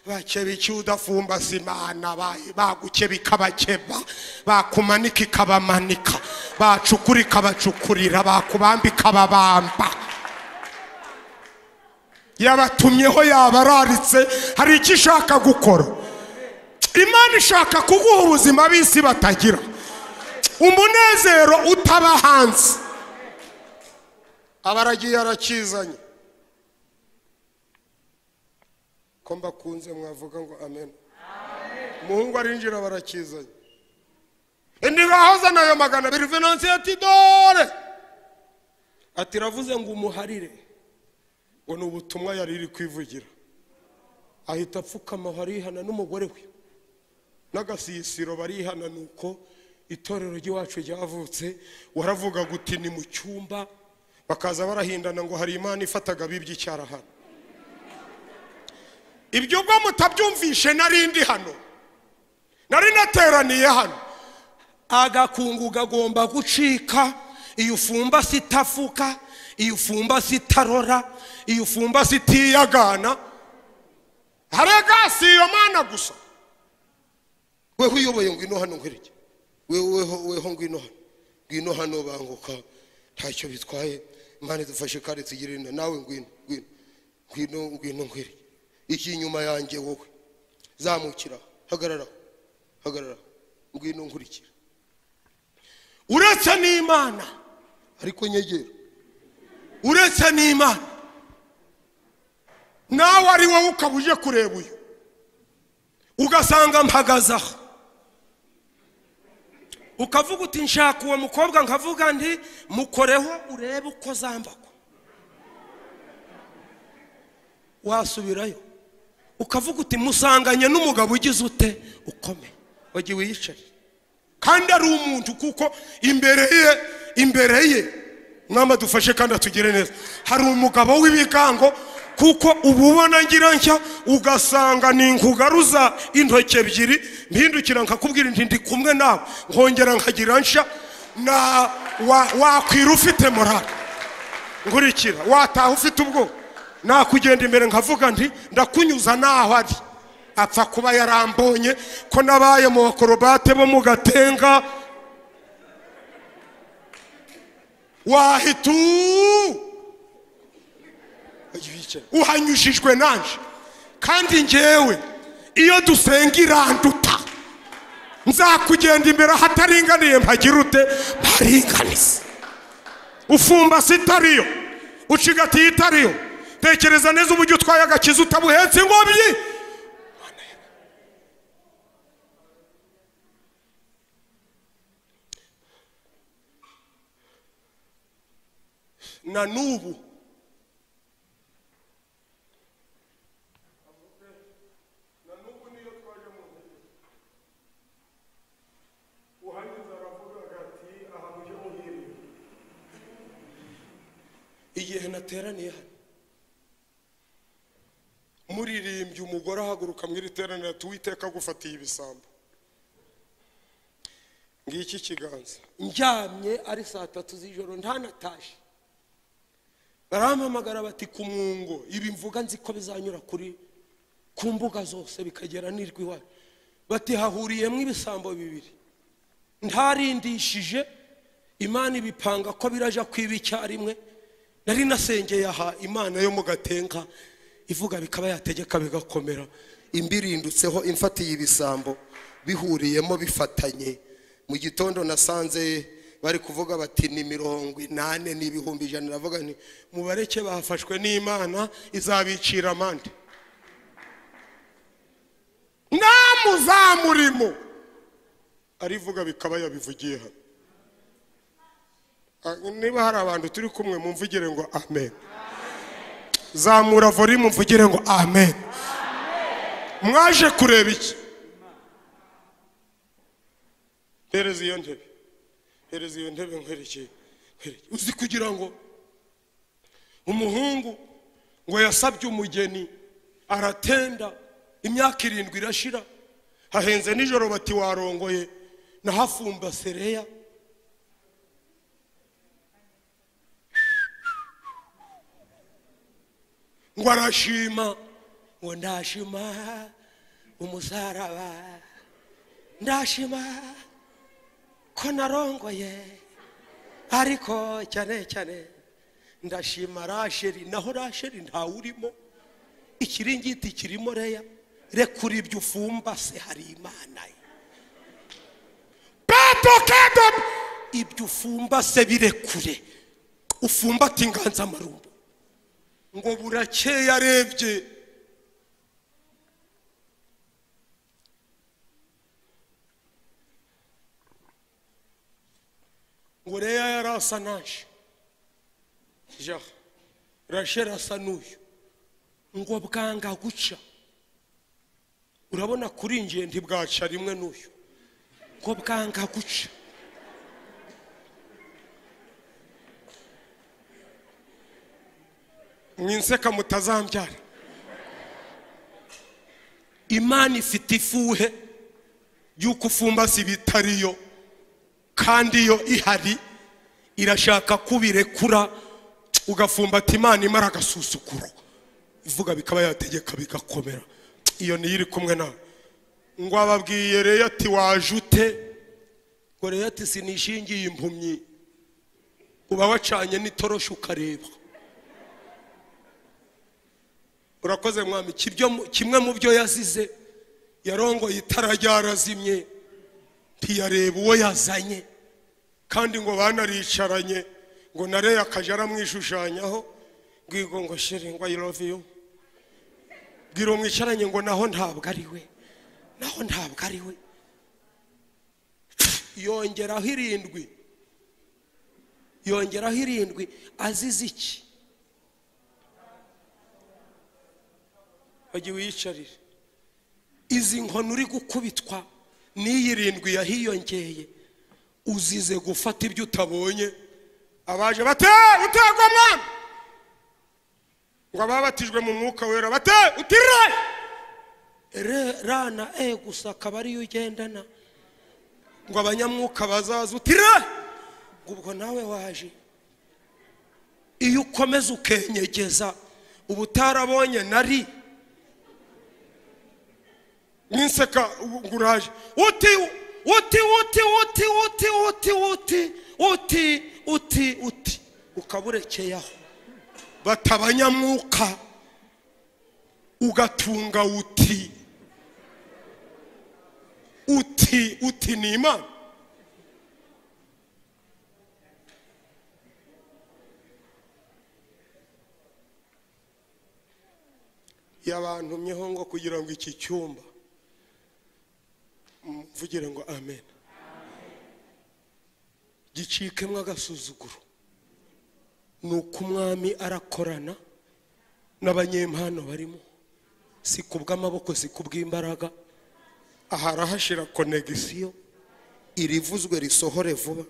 bakeba icyudafumba Imana bagukeba ikabakeba, bakumanika ikabamanika, bacukura ikabacukurira, bakubambika babamba. Yabatumyeho yabararitse hari icyo ishaka gukora. Imana ishaka kuguha ubuzima bisi batagira, umunezero utaba hanze. Abaragiye arakizanye ko mbakunze mwavuga ngo amen. Umuhungu arinjira barakizanye. Indi gahoza nayo 200 Venansi ati dore ati ravuze ngo umuharire ngo n'ubutumwa yari iri kwivugira. Ahita apfukama harihana n'umugore we n'agasisiro barihana, nuko itorero ry'iwacu ryavutse. Waravuga guti ni mu cyumba, bakaza barahindana ngo hari Imana ifataga bibye icyarahano. Ibyo bwo mutabyumvishe narindi hano, nari nateraniye hano. Agakungu gagomba gucika, iyo ufumba sitafuka, iyo ufumba sitarora, iyo ufumba sitiyagana. Harega si iyo Mana gusa. Wewe uyoboye ngwino hano nkwereke, weho ngwino hano banguka, ntacyo bitwaye. Imana idufashe kandi tugirinde nawe ngwino. ngwino nkwiri iki inyuma yanjye wowe zamukira hagarara ngwino nkurikira uretse n'Imana ariko nyegera uretse n'Imana nawe ari wowe ukabuje kureba uyu ugasanga mpagazaho ukavuga uti nshaka uwo mukobwa nkavuga ndi mukoreho urebe uko zambakwa wasubirayo ukavuga uti musanganye n'umugabo ugize ute ukome wagiye wiyicare kandi ari umuntu kuko imbere ye mwama dufashe kandi atugire neza hari umugabo w'ibigango kuko ububona ngira nshya ugasanga ninkugaruza intoke ebyiri mpindukira nkakubwira ndi kumwe nawe nkongera nkagira nsha na wakwira ufite morale nkurikira wataha ufite ubwo nakugenda imbere nkavuga nti ndakunyuza naho ari apfa kuba yarambonye ko nabaye mu bakorobate bo mu Gatenga wahitu uhanyushijwe nanje kandi ngewe iyo dusenga iranduta nzakugenda imbere hataringaniye mpagira ute mparinganize ufumba sitariyo ucigatiye itariyo tekereza neza uburyo utwaye agakiza utabuhetse ingobyi na nubu niyo twaje mu uhanyuze aravuga ati aha muje muhiri igihe nateraniye hano muririmbye umugore ahaguruka mwiri teranira tuwiteka gufatiye ibisambo ngiki kiganza njyamye ari saa 3 z'ijoro ntanataje barampamagara bati ku mwungo ibi mvuga nzi ko bizanyura kuri ku mbuga zose bikagera nirwi wawe bati hahuriyemo ibisambo bibiri ntarindishije Imana ibipanga ko biraja kwibicya rimwe nari nasengeye aha Imana yo mu Gatenga ivuga bikaba yategeka bigakomera imbirindutseho imfatiye ibisambo bihuriyemo bifatanye mu gitondo nasanze bari kuvuga bati ni 80 n'ibihumbi 100 navuga nti mubareke bafashwe n'Imana izabicira amande namuzamurimo arivuga bikaba yabivugiye hano niba hari abantu turi kumwe mumvugire ngo amen zamura volume mvugire ngo amen mwaje kureba iki hereza iyo ntebe nkwerekeye uzi kugira ngo umuhungu ngo yasabye umugeni aratenda imyaka 7 irashira hahenze nijoro bati warongoye nahafumba sereya ngo arashima ngo ndashima umusaraba ndashima ko narongoye ariko cyane ndashima Rasheli naho Rasheli nta urimo ikiringiti kirimo reya rekuri ibyo ufumba se hari Imana kedo ibyo ufumba se birekure ufumba tinganza marumbo ngo burakeye yarebye ngo reya yarasa naje ja Rasheli asa n'uyu ngo bwanga guca urabona kuri ngiye ntibwaca rimwe n'uyu ngo bwanga guca mwinseka mutazambyara Imana ifite ifuhe yuko ufumba si bitariyo kandi yo ihari irashaka kubirekura ugafumbata Imana imara gasusukuro ivuga bikaba yategeka bigakomera iyo ni iri kumwe nawe ngo ababwiye Reya ati wajute ngo Reya ati sinishingiye impumyi uba wacanye n'itorosho ukareba urakoze mwami. Kimwe mu byo yazize, yarongoye itara ryarazimye ntiyareba uwo yazanye, kandi ngo banaricaranye ngo nareya akaja aramwishushanyaho ngo sheri ngo I love you, bwira mwicaranye ngo naho ntabwo ari we, naho ntabwo ari we. yongeraho irindwi azize iki? Wagiye wiyicarire. Izi nkono uri gukubitwa n'iyi irindwi yahiyongeye, uzize gufata ibyo utabonye. Abaje bate utegwa mwana ngo ababatijwe mu mwuka wera bate utire rana gusa akaba ariyo ugendana, ngo abanyamwuka bazaza utire. Ubwo nawe waje, iyo ukomeza ukenyegeza uba utarabonye nari ninseka nguraje uti ukaburekeyaho. Batabanyamwuka ugatunga uti ni Imana. Yabantumyeho ngo kugira ngo iki cyumba mvugire ngo amen, gicikemwe agasuzuguro. Nuko umwami arakorana n'abanyempano barimo, si kubw'amaboko si kubw'imbaraga. Aharahashira konegisiyo, irivuzwe risohore vuba.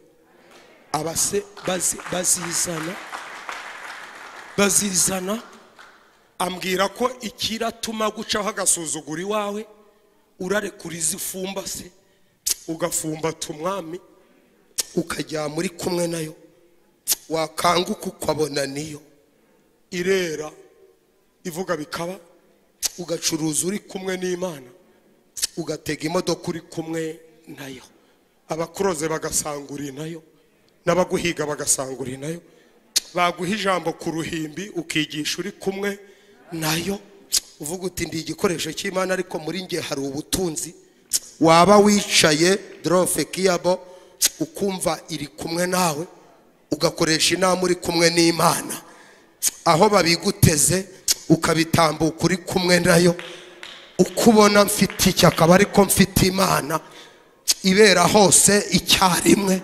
Abase bazizana ambwira ko ikiratuma gucaho agasuzuguro iwawe urarekura izifumba se ugafumbata umwami ukajya muri kumwe nayo, wakanguka ukabona niyo irera ivuga bikaba, ugacuruza uri kumwe n'Imana, ugatega imodoka uri kumwe nayo, abakuroze bagasangura nayo, n'abaguhiga bagasangura nayo, baguha ijambo ku ruhimbi ukigisha uri kumwe nayo. Uvuga uti ndi igikoresho cy'Imana, ariko muri nge hari ubutunzi. Waba wicaye drofe kiyabo ukumva iri kumwe nawe, ugakoresha inama uri kumwe n'Imana, aho babiguteze ukabitambuka uri kumwe nayo. Ukubona mfite iki akaba ariko mfite Imana ibera hose icyarimwe.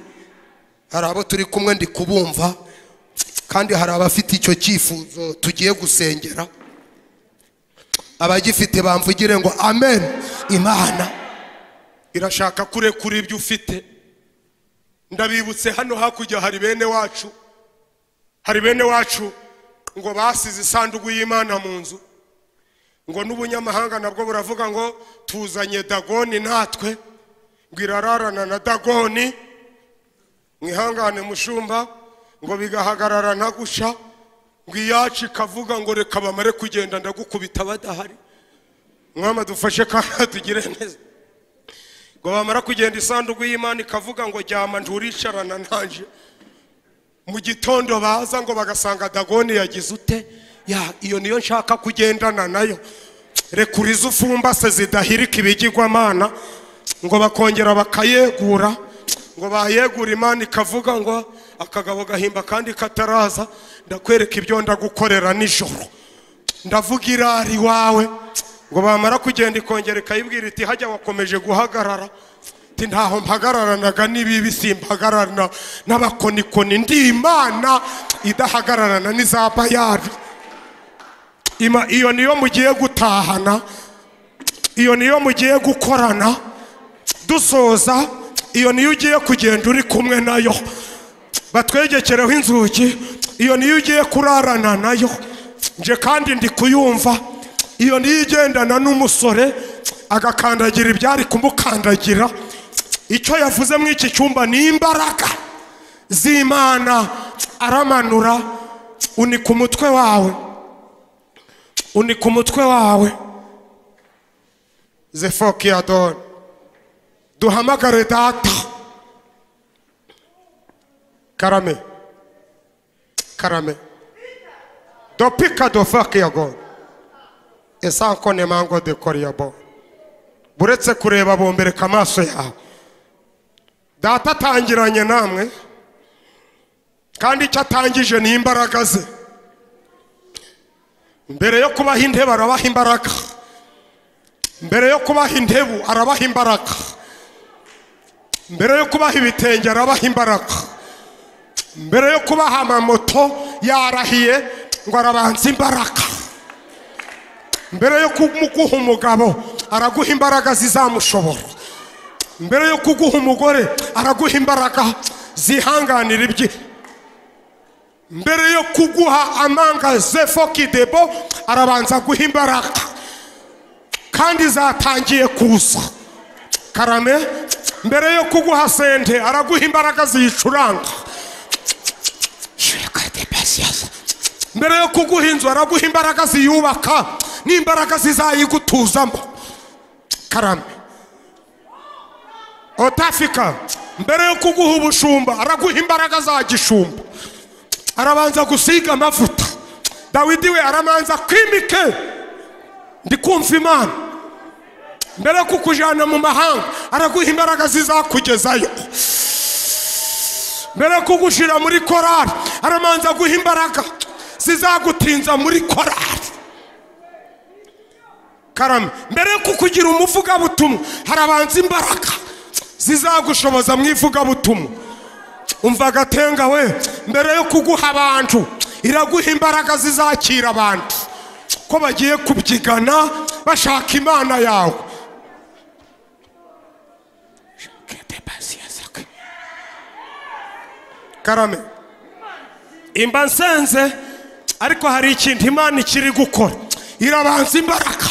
Hari abo turi kumwe ndi kubumva, kandi hari abafite icyo cyifuzo tugiye gusengera. Abagifite bamvugire ngo amen. Imana irashaka kurekura ibyo ufite. Ndabibutse hano hakurya hari bene wacu ngo basize isanduku y'Imana mu nzu, ngo n'ubunyamahanga nabwo buravuga ngo tuzanye Dagoni natwe, ngo irararana na Dagoni. Mwihangane mushumba, ngo bigahagarara ntagusha, ngo iyacu ikavuga ngo reka bamare kugenda ndagukubita badahari. Mwama dufashe kandi tugire neza. Ngo bamara kugenda isanduku y'Imana ikavuga ngo jyama nturicarana nanje. Mu gitondo baza ngo bagasanga Dagoni yagize ute iyo niyo nshaka kugendana nayo. Rekura izufumba se zidahirika ibigirwamana, ngo bakongera bakayegura, ngo bayegura Imana ikavuga ngo akagabo gahimba kandi kataraza, ndakwereka ibyo ndagukorera nijoro. Ndavuga irari wawe. Ngo bamara kugenda ikongera ikayibwira iti hajya wakomeje guhagarara, ati ntaho mpagararanaga n'ibibi, simpagararana n'abakonikoni, ndi Imana idahagararana n'iz'Abayali. Iyo niyo mugiye gutahana, iyo niyo mugiye gukorana dusoza, iyo niyo ugiye kugenda uri kumwe nayo. Batwegekereho inzugi, iyo niyo ugiye kurarana nayo. Nje kandi ndi kuyumva. Iyo niyo igendana n'umusore agakandagira ibyari kumukandagira. Icyo yavuze mu iki cyumba ni imbaraga z'Imana aramanura. Unika umutwe wawe, unika umutwe wawe. Zefoki Adon, duhamagare data. Karame dopika dofaki yagon esanko ne mango de koriabo buretse kureba bombereka amaso yawe data atangiranye namwe kandi icyo atangije ni imbaraga ze mbere yo kubaha intebe arabaha imbaraga mbere yo kubaha intebu arabaha imbaraga mbere yo kubaha ibitenge arabaha imbaraga mbere yo kubaha amamoto yarahiye ngo arabanza imbaraga mbere yo kumuguha umugabo araguha imbaraga zizamushobora mbere yo kuguha umugore araguha imbaraga zihanganira ibye mbere yo kuguha amanga zefokidebo arabanza guha imbaraga kandi zatangiye kuza karame mbere yo kuguha sente araguha imbaraga ziyicuranga mbere yo kuguha inzu araguha imbaraga ziyubaka n'imbaraga zizayigutuzamo karame otafika mbere yo kuguha ubushumba araguha imbaraga za gishumba arabanza gusiga amavuta Dawidi we aramanza kwimike ndikumva Imana mbere yo kukujana mu mahanga araguha imbaraga zizakugezayo mbere yo kugushira muri korari aramanza guha imbaraga zizagutinza muri korari karame mbere yo kukugira umuvugabutumwa harabanza imbaraga zizagushoboza mu ivugabutumwa umva agatenga we mbere yo kuguha abantu iraguha imbaraga zizakira abantu ko bagiye kubyigana bashaka Imana yawe karame imba nsenze ariko hari ikintu Imana ikiri gukora irabanza imbaraga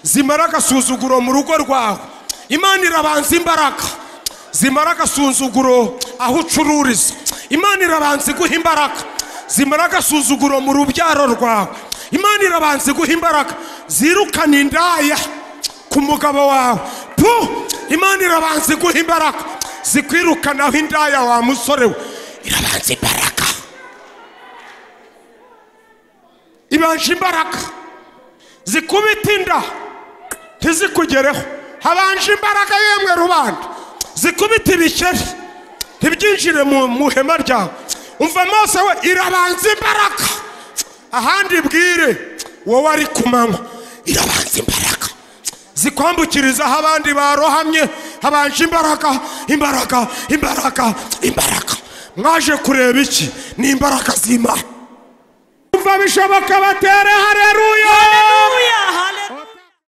zimara agasuzuguro mu rugo rwawe Imana irabanza imbaraga zimara agasuzuguro aho ucururiza Imana irabanza iguha imbaraga zimara agasuzuguro mu rubyaro rwawe Imana irabanza iguha imbaraga zirukana indaya ku mugabo wawe Imana irabanza iguha imbaraga zikwirukanaho indaya wa musore we irabanza imbaraga ibanje imbaraga zikubita inda ntizikugereho habanje imbaraga yemwe rubanda zikubita ibikeri ntibyinjire mu hema ryawe umva Mose we irabanza imbaraga ahandi bwire wowe ari kumanywa irabanza imbaraga zikwambukirizaho abandi barohamye habanje imbaraga imbaraga imbaraga imbaraga mwaje kureba iki ni imbaraga z'Imana umva bishoboka batere haleluya.